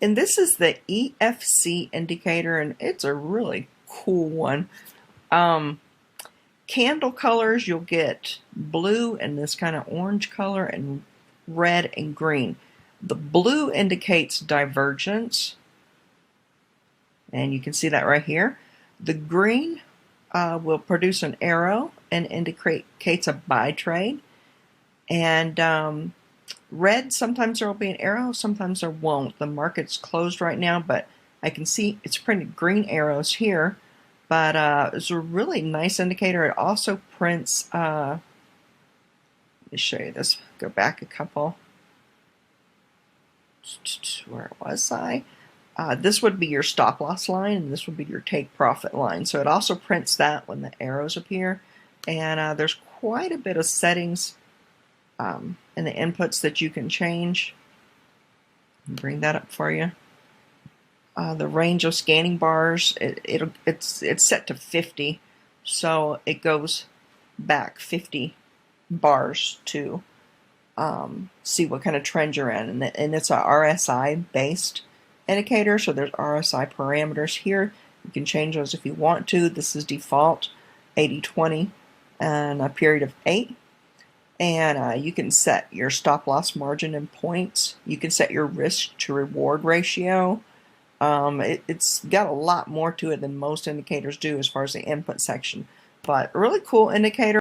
And this is the EFC indicator, and it's a really cool one. Candle colors, you'll get blue and this kind of orange color, and red and green. The blue indicates divergence, and you can see that right here. The green will produce an arrow and indicates a buy trade. And red, sometimes there will be an arrow, sometimes there won't. The market's closed right now, but I can see it's printed green arrows here. But it's a really nice indicator. It also prints, let me show you this, go back a couple. Where was I? This would be your stop loss line, and this would be your take profit line. So it also prints that when the arrows appear. And there's quite a bit of settings in the inputs that you can change. I'll bring that up for you. The range of scanning bars, it's set to 50, so it goes back 50 bars to see what kind of trend you're in. And it's a RSI based indicator, so there's RSI parameters here. You can change those if you want to. This is default 80-20 and a period of 8. And you can set your stop loss margin in points. You can set your risk to reward ratio. It's got a lot more to it than most indicators do as far as the input section, but a really cool indicator.